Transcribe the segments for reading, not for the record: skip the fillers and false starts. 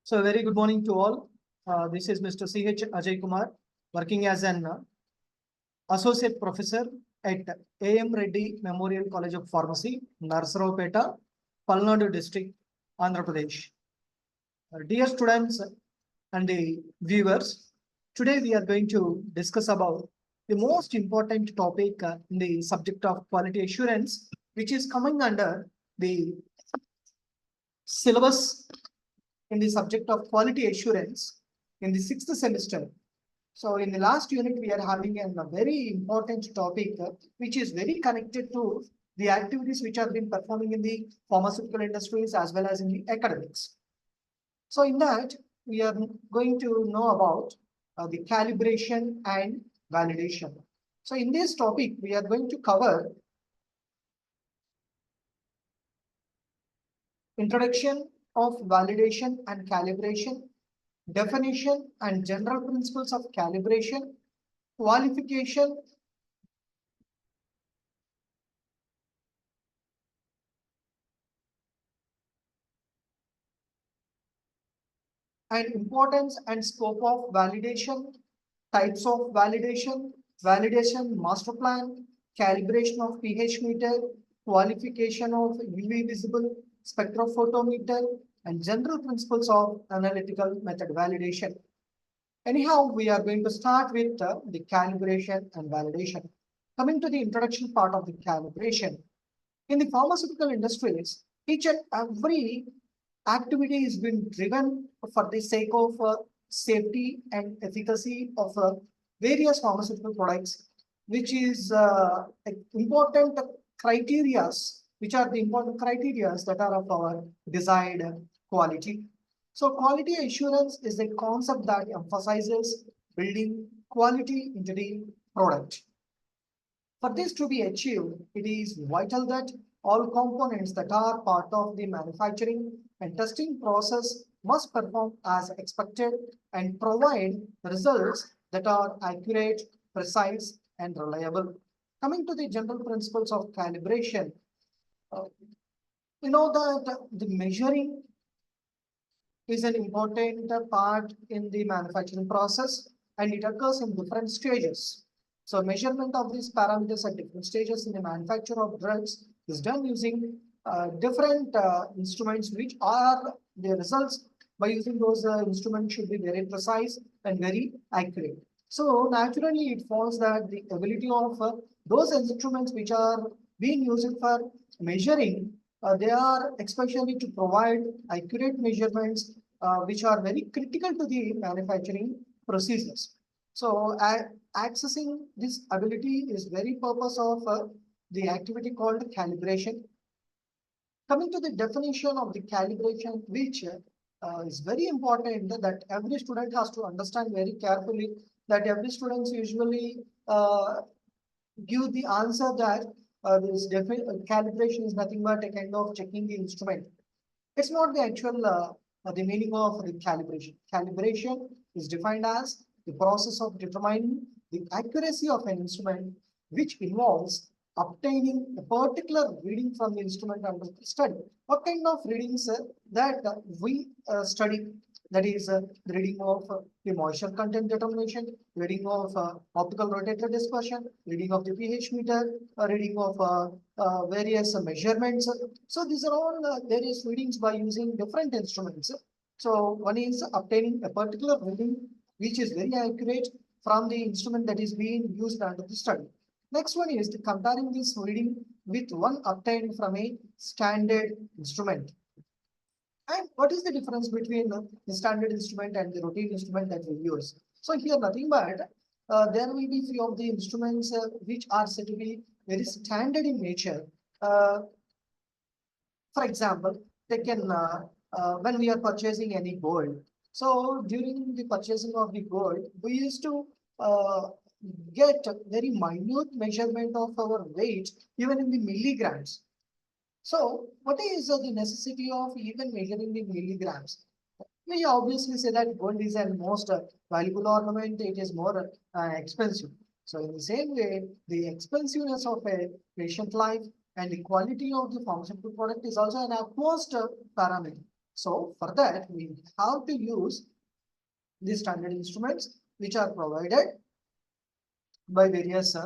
So, a very good morning to all. This is Mr. C.H. Ajay Kumar, working as an associate professor at A.M. Reddy Memorial College of Pharmacy, Narsaraopeta, Palnadu district, Andhra Pradesh. Dear students and the viewers, today we are going to discuss about the most important topic in the subject of quality assurance, which is coming under the syllabus in the subject of quality assurance in the 6th semester. So in the last unit, we are having a very important topic, which is very connected to the activities which are being performing in the pharmaceutical industries as well as in the academics. So in that, we are going to know about the calibration and validation. So in this topic, we are going to cover introduction of validation and calibration, definition and general principles of calibration, qualification, and importance and scope of validation, types of validation, validation master plan, calibration of pH meter, qualification of UV visible spectrophotometer, and general principles of analytical method validation. Anyhow, we are going to start with the calibration and validation. Coming to the introduction part of the calibration, in the pharmaceutical industries, each and every activity is being driven for the sake of safety and efficacy of various pharmaceutical products, which is important criteria, which are the important criteria that are of our desired quality. So quality assurance is a concept that emphasizes building quality into the product. For this to be achieved, it is vital that all components that are part of the manufacturing and testing process must perform as expected and provide results that are accurate, precise, and reliable. Coming to the general principles of calibration, you know that the measuring is an important part in the manufacturing process, and it occurs in different stages. So measurement of these parameters at different stages in the manufacture of drugs is done using different instruments, which are the results by using those instruments should be very precise and very accurate. So naturally, it follows that the ability of those instruments which are being used for measuring, they are especially to provide accurate measurements, which are very critical to the manufacturing procedures. So accessing this ability is very purpose of the activity called calibration. Coming to the definition of the calibration, which is very important that every student has to understand very carefully, that every student usually give the answer that this calibration is nothing but a kind of checking the instrument. It's not the actual the meaning of the calibration. Calibration is defined as the process of determining the accuracy of an instrument, which involves obtaining a particular reading from the instrument under the study. What kind of readings that we study? That is the reading of the moisture content determination, reading of optical rotator dispersion, reading of the pH meter, reading of various measurements. So these are all various readings by using different instruments. So one is obtaining a particular reading which is very accurate from the instrument that is being used under the study. Next one is the comparing this reading with one obtained from a standard instrument. And what is the difference between the standard instrument and the routine instrument that we use? So here nothing but there will be few of the instruments which are said to be very standard in nature. For example, they can when we are purchasing any gold. So during the purchasing of the gold, we used to get very minute measurement of our weight, even in the milligrams. So what is the necessity of even measuring the milligrams? We obviously say that gold is a most valuable ornament. It is more expensive. So in the same way, the expensiveness of a patient life and the quality of the pharmaceutical product is also an utmost parameter. So for that, we have to use the standard instruments which are provided by various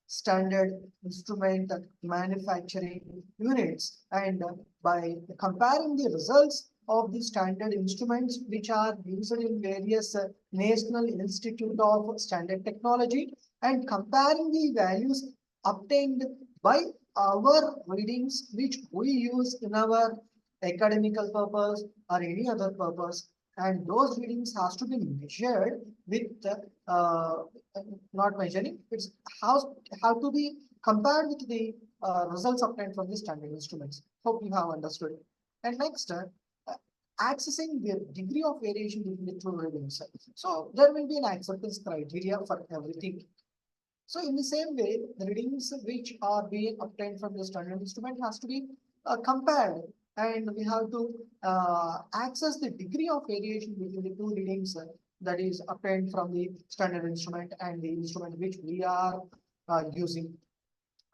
standard instrument manufacturing units, and by comparing the results of the standard instruments which are used in various National Institute of Standard Technology, and comparing the values obtained by our readings which we use in our academical purpose or any other purpose, and those readings has to be measured with uh, not measuring, it's how to be compared with the results obtained from the standard instruments. Hope you have understood. And next, accessing the degree of variation between the two readings. So there will be an acceptance criteria for everything. So in the same way, the readings which are being obtained from the standard instrument has to be compared, and we have to access the degree of variation between the two readings that is obtained from the standard instrument and the instrument which we are using.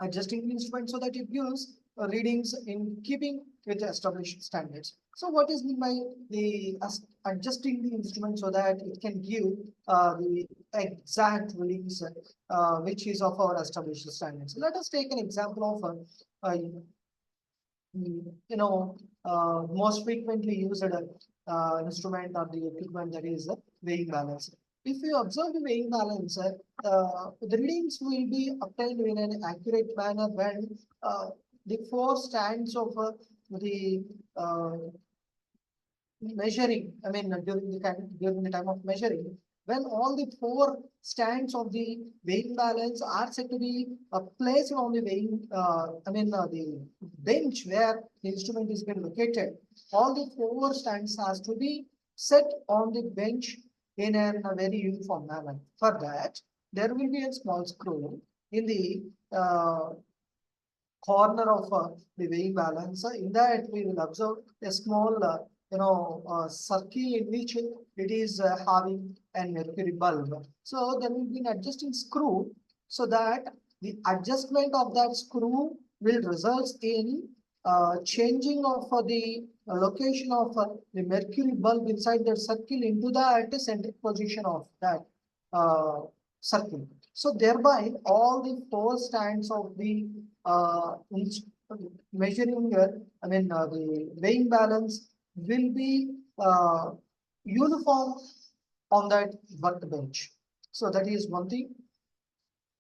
Adjusting the instrument so that it gives readings in keeping with the established standards. So what is meant by the adjusting the instrument so that it can give the exact readings which is of our established standards. Let us take an example of most frequently used instrument or the equipment, that is weighing balance. If you observe the weighing balance, the readings will be obtained in an accurate manner when the four stands of the measuring, I mean, during the time of measuring, when all the four stands of the weighing balance are said to be placed on the weighing, the bench where the instrument is being located, all the four stands has to be set on the bench in a very uniform manner. For that, there will be a small screw in the corner of the weighing balance. In that, we will observe a small, circle in which it is having a mercury bulb. So there will be an adjusting screw so that the adjustment of that screw will result in changing of the location of the mercury bulb inside that circle into the centric position of that uh, circle. So thereby all the four stands of the measuring, the weighing balance will be uniform on that workbench. So that is one thing.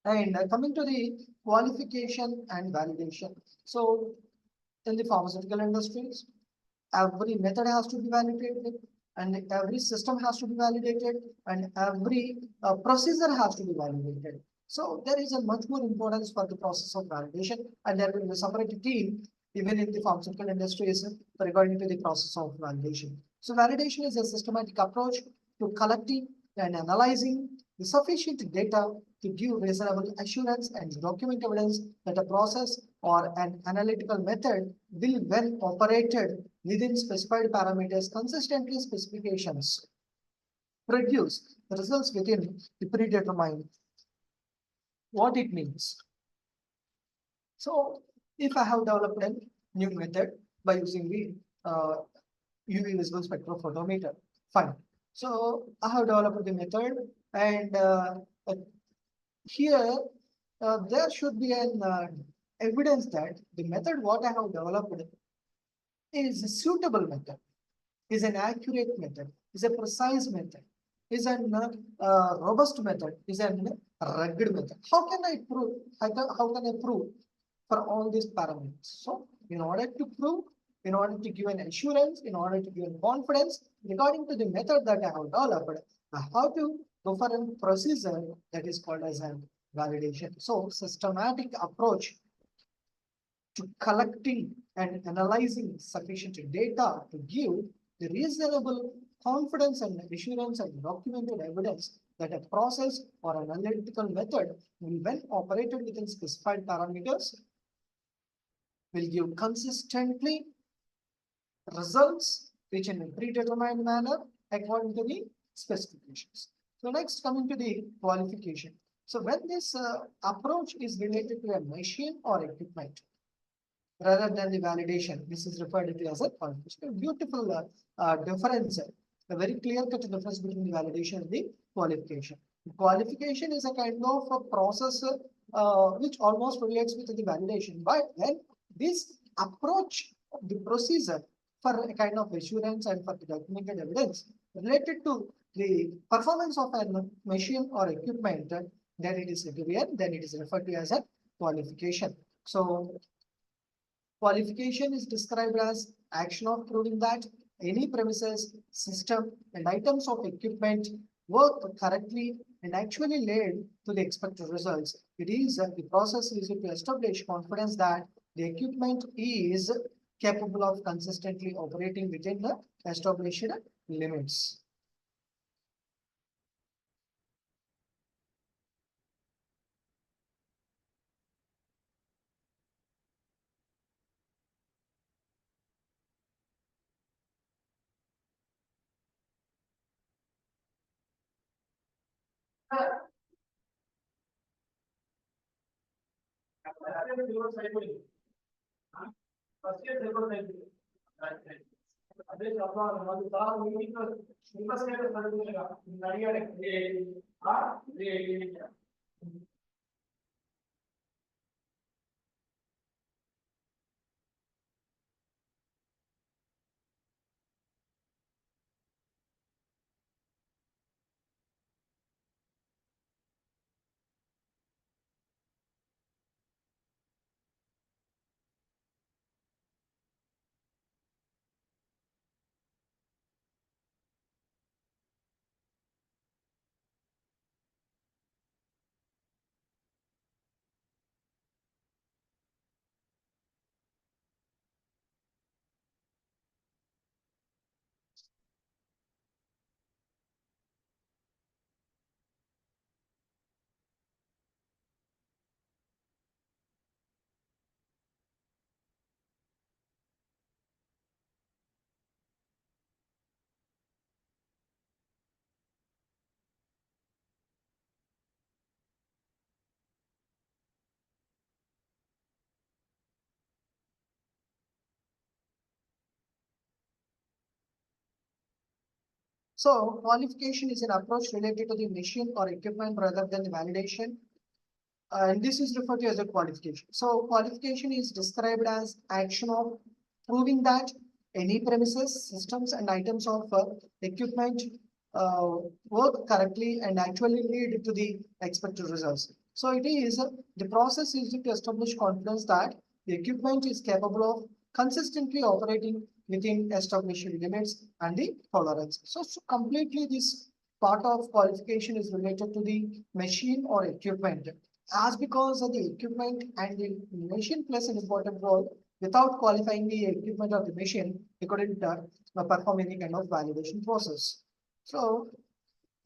And coming to the qualification and validation. So in the pharmaceutical industries, every method has to be validated, and every system has to be validated, and every procedure has to be validated. So there is a much more importance for the process of validation, and there will be a separate team even in the pharmaceutical industries regarding to the process of validation. So validation is a systematic approach to collecting and analyzing the sufficient data to give reasonable assurance and document evidence that a process or an analytical method will, when operated within specified parameters, consistently specifications, produce results within the predetermined. What it means. So if I have developed a new method by using the UV visible spectrophotometer, fine. So I have developed the method, and here there should be an evidence that the method what I have developed is a suitable method, is an accurate method, is a precise method, is an robust method, is an rugged method. How can I prove? How can I prove for all these parameters? So in order to prove, in order to give an assurance, in order to give confidence regarding to the method that I have developed, I have to go for a procedure that is called as a validation. So systematic approach to collecting and analyzing sufficient data to give the reasonable confidence and assurance and documented evidence that a process or an analytical method will, when operated within specified parameters, will give consistently results which in a predetermined manner according to the specifications. So next, coming to the qualification. So when this approach is related to a machine or equipment, rather than the validation. This is referred to as a qualification. Beautiful difference, a very clear-cut difference between the validation and the qualification. Qualification is a kind of a process which almost relates with the validation, but when this approach of the procedure for a kind of assurance and for the documented evidence related to the performance of a machine or equipment, then it is given, then it is referred to as a qualification. So qualification is described as action of proving that any premises, system, and items of equipment work correctly and actually led to the expected results. It is the process is to establish confidence that the equipment is capable of consistently operating within the established limits. So qualification is an approach related to the machine or equipment rather than the validation. And this is referred to as a qualification. So qualification is described as action of proving that any premises, systems, and items of equipment work correctly and actually lead to the expected results. So it is the process is to establish confidence that the equipment is capable of consistently operating within established limits and the tolerance. So completely this part of qualification is related to the machine or equipment as because of the equipment and the machine plays an important role. Without qualifying the equipment of the machine, we couldn't perform any kind of validation process. So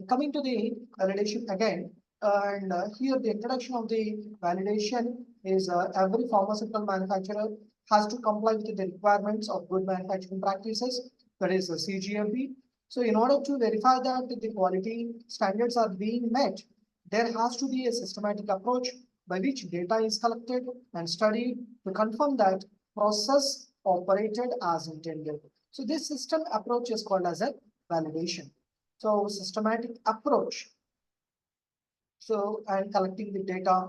coming to the validation again, and here the introduction of the validation is every pharmaceutical manufacturer has to comply with the requirements of good manufacturing practices, that is CGMP. So in order to verify that the quality standards are being met, there has to be a systematic approach by which data is collected and studied to confirm that process operated as intended. So this system approach is called as a validation. So systematic approach. So and collecting the data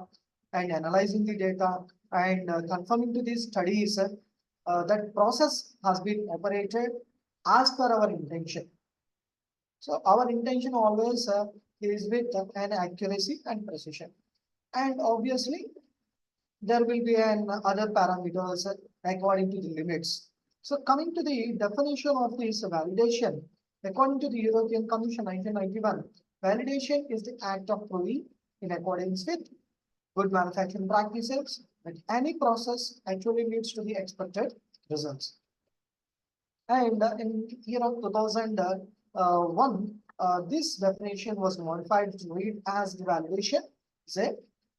and analyzing the data and confirming to these studies that process has been operated as per our intention. So our intention always is with an accuracy and precision. And obviously, there will be an other parameters according to the limits. So coming to the definition of this validation, according to the European Commission 1991, validation is the act of proving in accordance with good manufacturing practices that any process actually leads to the expected results. And in year of 2001, this definition was modified to read as the validation is a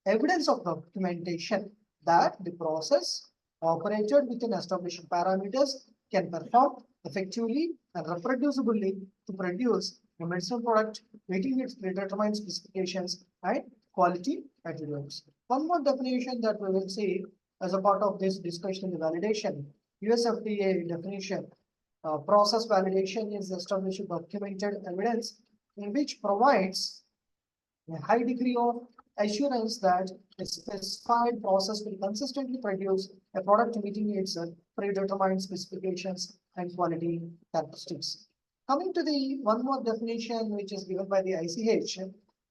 evidence of documentation that the process operated within established parameters can perform effectively and reproducibly to produce a medicinal product meeting its predetermined specifications and quality attributes. One more definition that we will see as a part of this discussion, the validation, USFDA definition, process validation is established documented evidence in which provides a high degree of assurance that a specified process will consistently produce a product meeting its predetermined specifications and quality characteristics. Coming to the one more definition which is given by the ICH,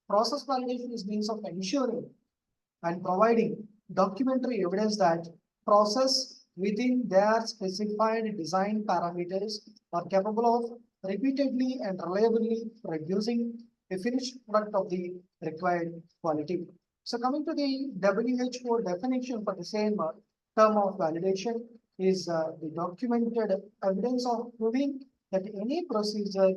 process validation is means of ensuring and providing documentary evidence that process within their specified design parameters are capable of repeatedly and reliably producing a finished product of the required quality. So coming to the WHO definition for the same term of validation is the documented evidence of proving that any procedure,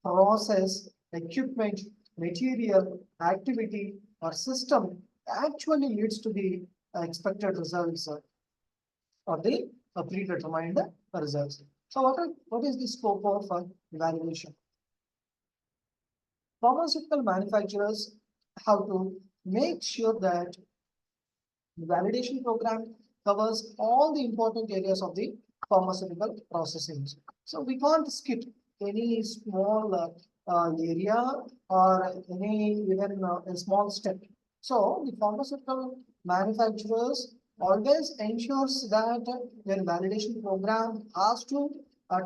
process, equipment, material, activity, or system actually leads to the expected results or the predetermined results. So what is the scope of validation? Pharmaceutical manufacturers have to make sure that the validation program covers all the important areas of the pharmaceutical processing. So we can't skip any small area or any even a small step. So the pharmaceutical manufacturers always ensures that their validation program has to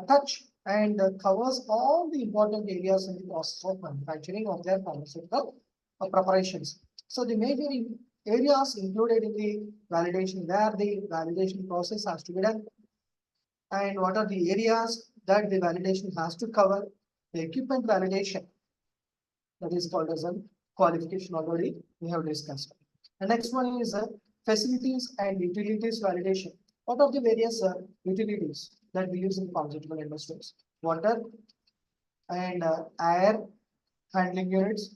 touch and covers all the important areas in the process of manufacturing of their pharmaceutical preparations. So the major areas included in the validation where the validation process has to be done and what are the areas that the validation has to cover. The equipment validation, that is called as a qualification, already we have discussed. The next one is facilities and utilities validation. What are the various utilities that we use in pharmaceutical industries? Water and air handling units,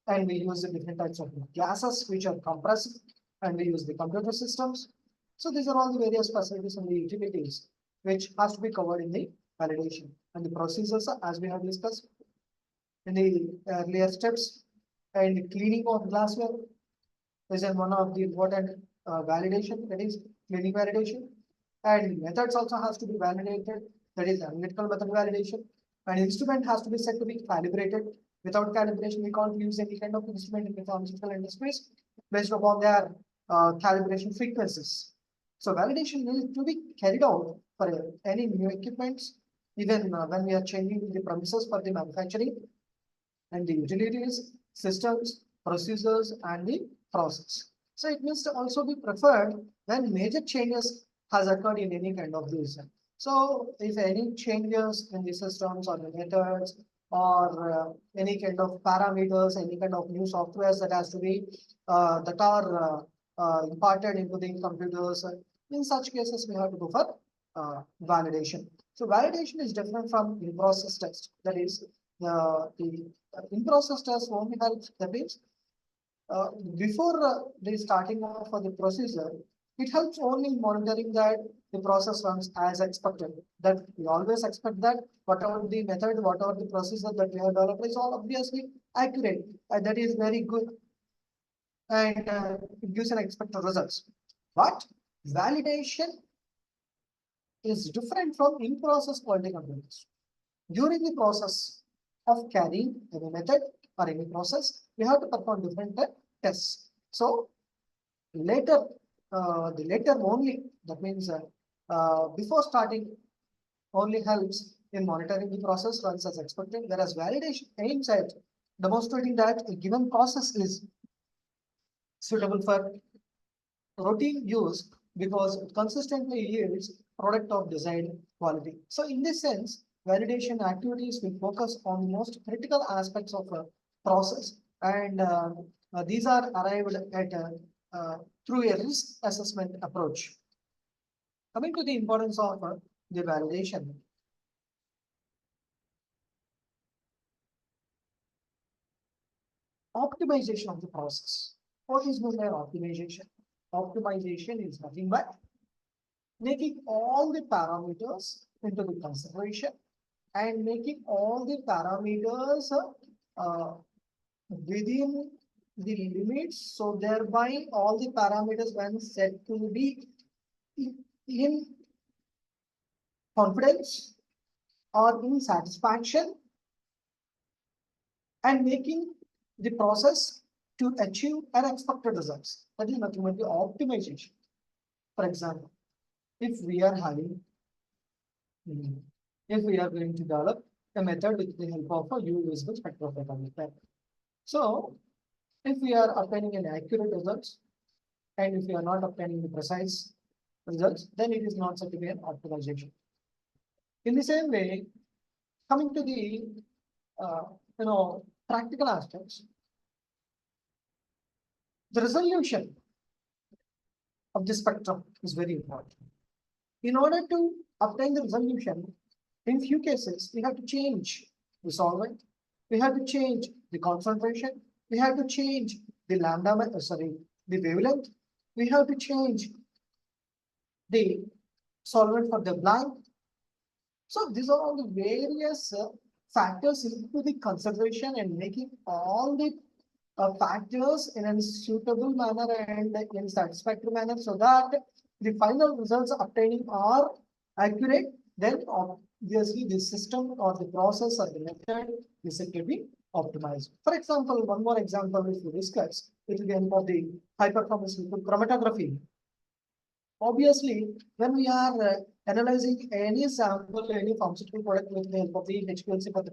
and we use the different types of gases which are compressed, and we use the computer systems. So these are all the various facilities and the utilities which has to be covered in the validation. And the procedures, as we have discussed in the earlier steps, and cleaning of glassware is one of the important validation, that is cleaning validation. And methods also has to be validated, that is analytical method validation. And instrument has to be said to be calibrated. Without calibration, we can't use any kind of instrument in the pharmaceutical industries based upon their calibration frequencies. So validation needs to be carried out for any new equipments, even when we are changing the premises for the manufacturing, and the utilities, systems, procedures, and the process. So it needs to also be preferred when major changes has occurred in any kind of this. So if any changes in the systems or the methods or any kind of parameters, any kind of new softwares that has to be that are imparted into the computers, in such cases we have to go for validation. So validation is different from in-process test. That is the in-process test only helps, that means before the starting of the procedure, it helps only in monitoring that the process runs as expected. That we always expect that whatever the method, whatever the procedure that we have developed is all obviously accurate. And that is very good, and it gives an expected results. But validation is different from in-process quality control. During the process of carrying any method or any process, we have to perform different tests. So later, the later only, that means before starting only helps in monitoring the process runs as expected, whereas validation aims at demonstrating that a given process is suitable for routine use because it consistently yields product of desired quality. So in this sense, validation activities will focus on the most critical aspects of a process, and these are arrived at through a risk assessment approach. Coming to the importance of the validation. Optimization of the process. What is meant by optimization? Optimization is nothing but making all the parameters into the consideration and making all the parameters within the limits. So thereby all the parameters when set to be in confidence or in satisfaction and making the process to achieve unexpected results. That is nothing but the optimization. For example, if we are having, if we are going to develop a method with the help of a UV visible spectrophotometer. So, if we are obtaining an accurate results and if we are not obtaining the precise results, then it is not said to be an optimization. In the same way, coming to the uh, practical aspects, the resolution of the spectrum is very important. In order to obtain the resolution, in few cases, we have to change the solvent, we have to change the concentration, we have to change the the wavelength, we have to change the solvent for the blank. So these are all the various factors into the consideration and making all the factors in a suitable manner and in satisfactory manner so that the final results obtaining are accurate, then obviously the system or the process or the method is said to be optimized. For example, one more example if we discuss, it will be about the high performance liquid chromatography. Obviously, when we are analyzing any sample, any pharmaceutical product with the help of the HPLC for the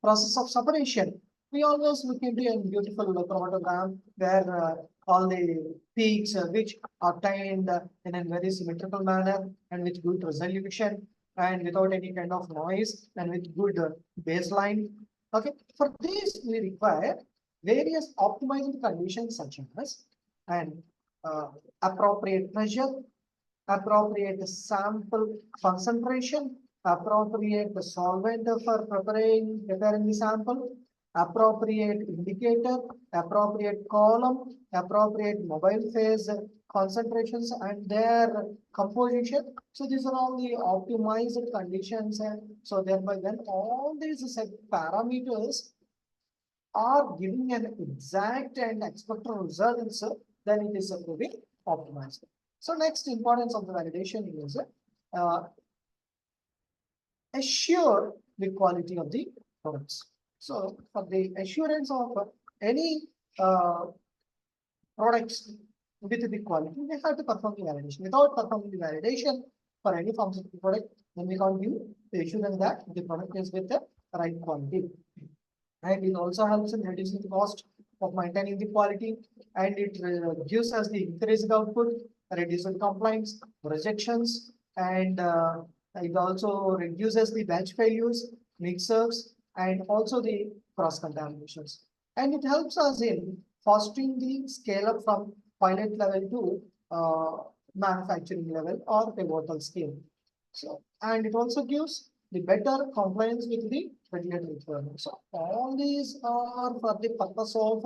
process of separation, we always look into a beautiful chromatogram where all the peaks which are obtained in a very symmetrical manner and with good resolution and without any kind of noise and with good baseline. Okay, for this we require various optimizing conditions such as and appropriate pressure, appropriate sample concentration, appropriate solvent for preparing the sample, appropriate indicator, appropriate column, appropriate mobile phase concentrations and their composition. So these are all the optimized conditions, and so thereby when all these set parameters are giving an exact and expected results, then it is said to be optimized. So next importance of the validation is assure the quality of the products. So for the assurance of any products with the quality, we have to perform the validation. Without performing the validation for any pharmaceutical product, then we can't give the assurance that the product is with the right quality. And it also helps in reducing the cost of maintaining the quality, and it gives us the increased output, reducing complaints, rejections, and it also reduces the batch failures, mixers, and also the cross contaminations. And it helps us in fostering the scale up from pilot level to manufacturing level or pivotal scale. So, and it also gives the better compliance with the regulatory requirements. So all these are for the purpose of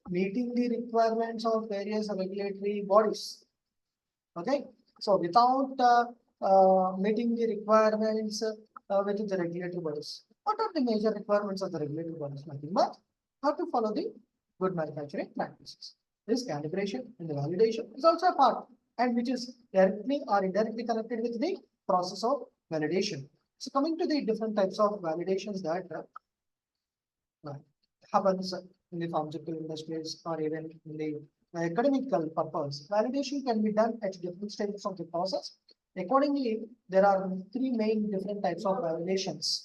meeting the requirements of various regulatory bodies. Okay, so without meeting the requirements with the regulatory bodies, what are the major requirements of the regulatory bodies? Nothing but how to follow the good manufacturing practices. This calibration and the validation is also a part, and which is directly or indirectly connected with the process of validation. So coming to the different types of validations that happens in the pharmaceutical industries or even in the academical purpose, validation can be done at different stages of the process. Accordingly, there are three main different types of validations.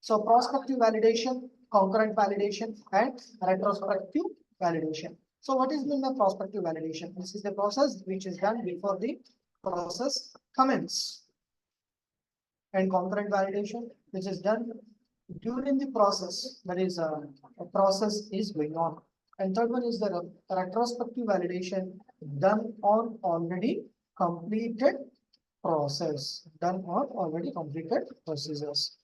So prospective validation, concurrent validation, and retrospective validation. So what is meant by prospective validation? This is the process which is done before the process commences. And concurrent validation, which is done during the process, that is a process is going on. And third one is the retrospective validation done on already completed process, done on already completed procedures.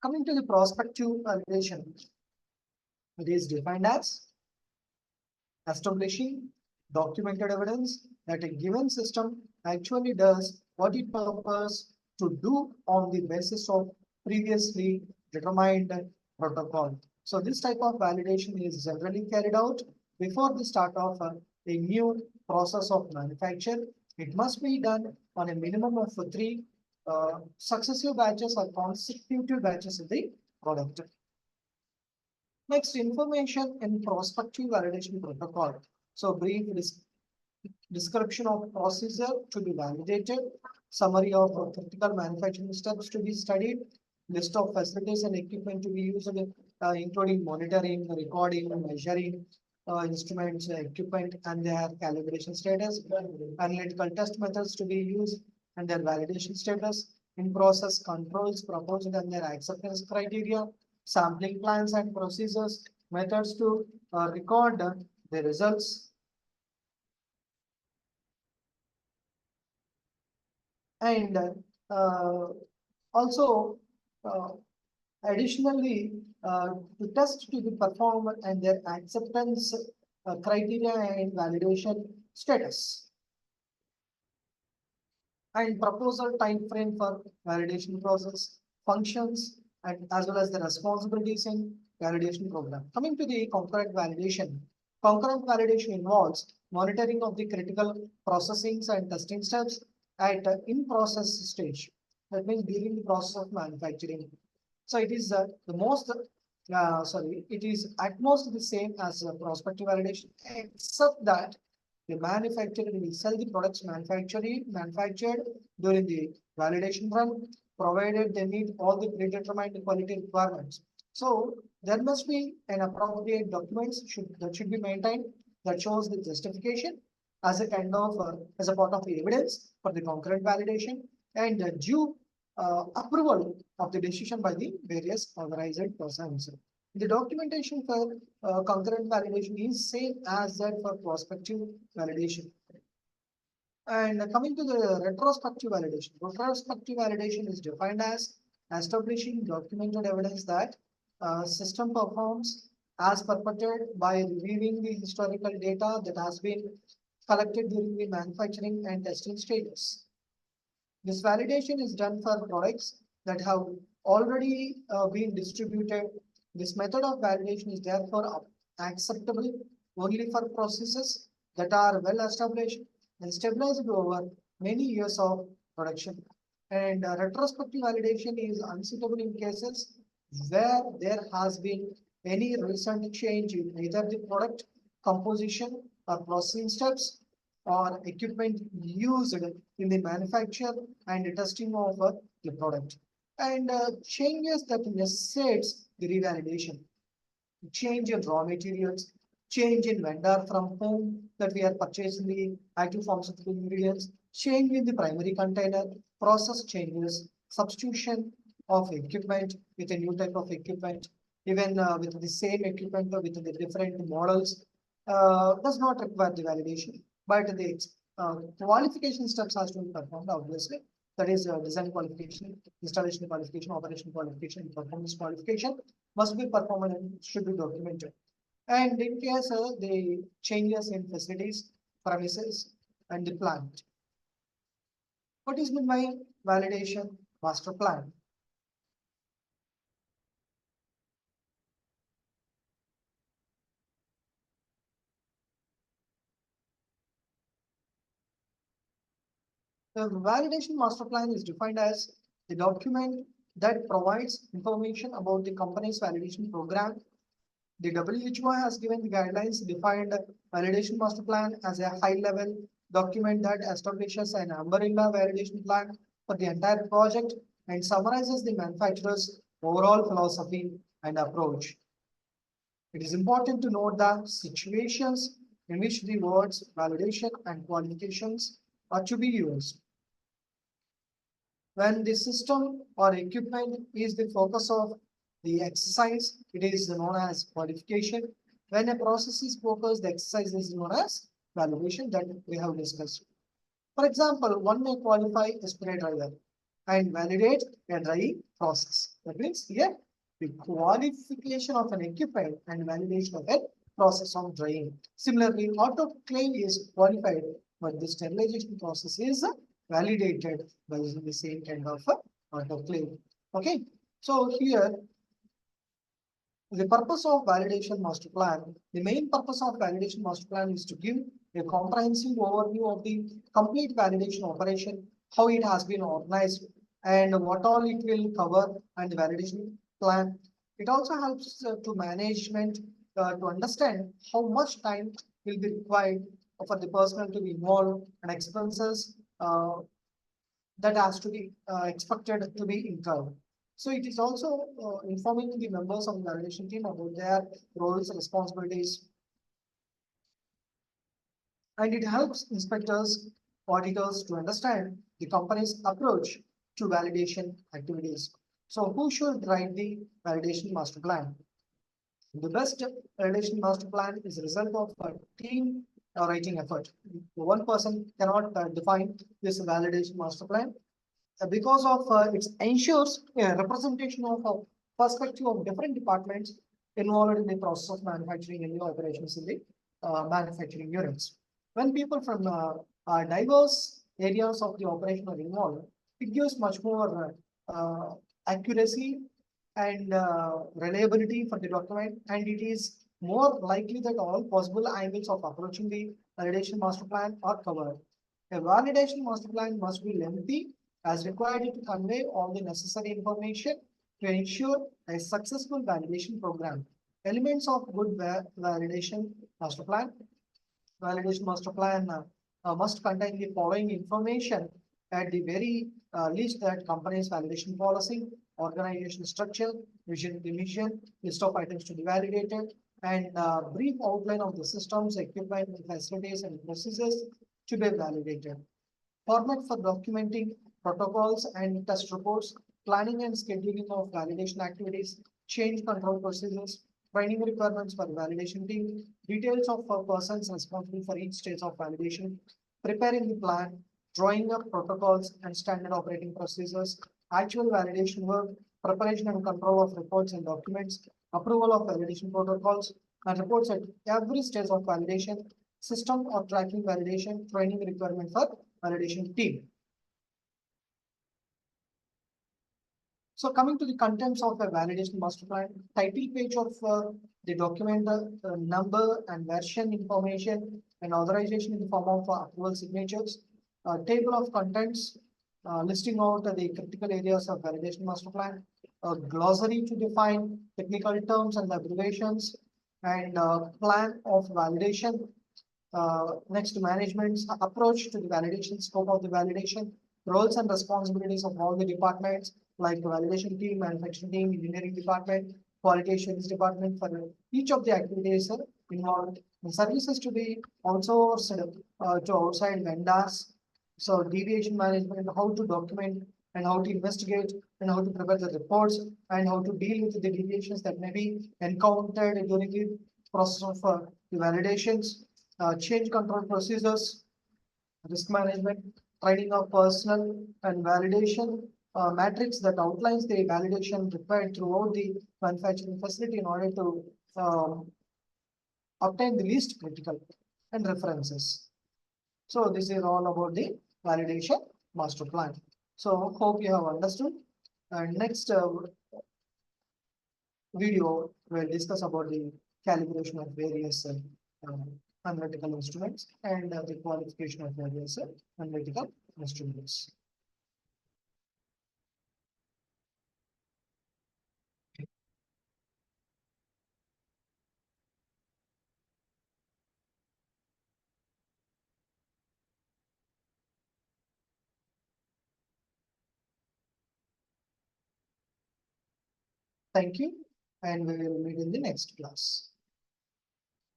Coming to the prospective validation, it is defined as establishing documented evidence that a given system actually does what it purposes to do on the basis of previously determined protocol. So this type of validation is generally carried out before the start of a new process of manufacture, it must be done on a minimum of three successive batches or consecutive batches of the product. Next, information in prospective validation protocol. So brief description of procedure to be validated, summary of critical manufacturing steps to be studied, list of facilities and equipment to be used, including monitoring, recording, measuring, instruments, equipment, and their calibration status, analytical test methods to be used and their validation status, in-process controls proposed and their acceptance criteria, sampling plans and procedures, methods to record the results, and also uh, additionally to test to be performed and their acceptance criteria and validation status, and proposal time frame for validation process, functions, and as well as the responsibilities in validation program. Coming to the concurrent validation involves monitoring of the critical processings and testing steps at in-process stage. That means during the process of manufacturing. So it is it is at most the same as prospective validation, except that the manufacturer will sell the products manufactured during the validation run, provided they meet all the predetermined quality requirements. So there must be an appropriate documents that should be maintained that shows the justification as a kind of as a part of the evidence for the concurrent validation and due approval of the decision by the various authorized persons. The documentation for concurrent validation is same as that for prospective validation. And coming to the retrospective validation is defined as establishing documented evidence that system performs as purported by reviewing the historical data that has been collected during the manufacturing and testing stages. This validation is done for products that have already been distributed. This method of validation is therefore acceptable only for processes that are well established and stabilized over many years of production. And retrospective validation is unsuitable in cases where there has been any recent change in either the product composition or processing steps or equipment used in the manufacture and testing of the product, and changes that necessitates the revalidation, change in raw materials, change in vendor from whom that we are purchasing the active pharmaceutical ingredients, change in the primary container, process changes, substitution of equipment with a new type of equipment, even with the same equipment with the different models, does not require the validation, but the qualification steps has to be performed obviously. That is design qualification, installation qualification, operation qualification, performance qualification must be performed and should be documented. And in case the changes in facilities, premises, and the plant. What is meant by validation master plan? The validation master plan is defined as the document that provides information about the company's validation program. The WHO has given the guidelines defined validation master plan as a high-level document that establishes an umbrella validation plan for the entire project and summarizes the manufacturer's overall philosophy and approach. It is important to note the situations in which the words validation and qualifications are to be used. When the system or equipment is the focus of the exercise, it is known as qualification. When a process is focused, the exercise is known as validation that we have discussed. For example, one may qualify a spray dryer and validate a drying process. That means here the qualification of an equipment and validation of a process of drying. Similarly, autoclave is qualified, but the sterilization process is validated by using the same kind of autoclave. Okay, so here the purpose of validation master plan, the main purpose of validation master plan is to give a comprehensive overview of the complete validation operation, how it has been organized, and what all it will cover, and the validation plan. It also helps to management to understand how much time will be required for the personnel to be involved and expenses that has to be expected to be incurred. So it is also informing the members of the validation team about their roles, responsibilities, and it helps inspectors, auditors to understand the company's approach to validation activities. So who should write the validation master plan? The best validation master plan is a result of a team writing effort. One person cannot define this validation master plan because of it ensures a representation of a perspective of different departments involved in the process of manufacturing and new operations in the manufacturing units. When people from diverse areas of the operation are involved, it gives much more accuracy and reliability for the document, and it is more likely that all possible angles of approaching the validation master plan are covered. A validation master plan must be lengthy as required to convey all the necessary information to ensure a successful validation program. Elements of good validation master plan. Validation master plan must contain the following information at the very least: that company's validation policy, organization structure, vision, the mission, list of items to be validated, and brief outline of the systems, equipment, facilities, and processes to be validated. Format for documenting protocols and test reports, planning and scheduling of validation activities, change control procedures, training requirements for validation team, details of persons responsible for each stage of validation, preparing the plan, drawing up protocols and standard operating procedures, actual validation work, preparation and control of reports and documents, approval of validation protocols, and reports at every stage of validation, system or tracking validation, training requirement for validation team. So coming to the contents of the validation master plan, title page of the document, number and version information, and authorization in the form of approval signatures, table of contents, listing out the critical areas of validation master plan, a glossary to define technical terms and abbreviations, and plan of validation. Next, management's approach to the validation, scope of the validation, roles and responsibilities of all the departments like the validation team, manufacturing team, engineering department, quality assurance department for each of the activities involved. The services to be outsourced to outside vendors. So deviation management, how to document and how to investigate and how to prepare the reports and how to deal with the deviations that may be encountered during the process of the validations, change control procedures, risk management, training of personnel, and validation matrix that outlines the validation required throughout the manufacturing facility in order to obtain the least critical and references. So this is all about the validation master plan. So hope you have understood. And next video will discuss about the calibration of various analytical instruments and the qualification of various analytical instruments. Thank you, and we will meet in the next class.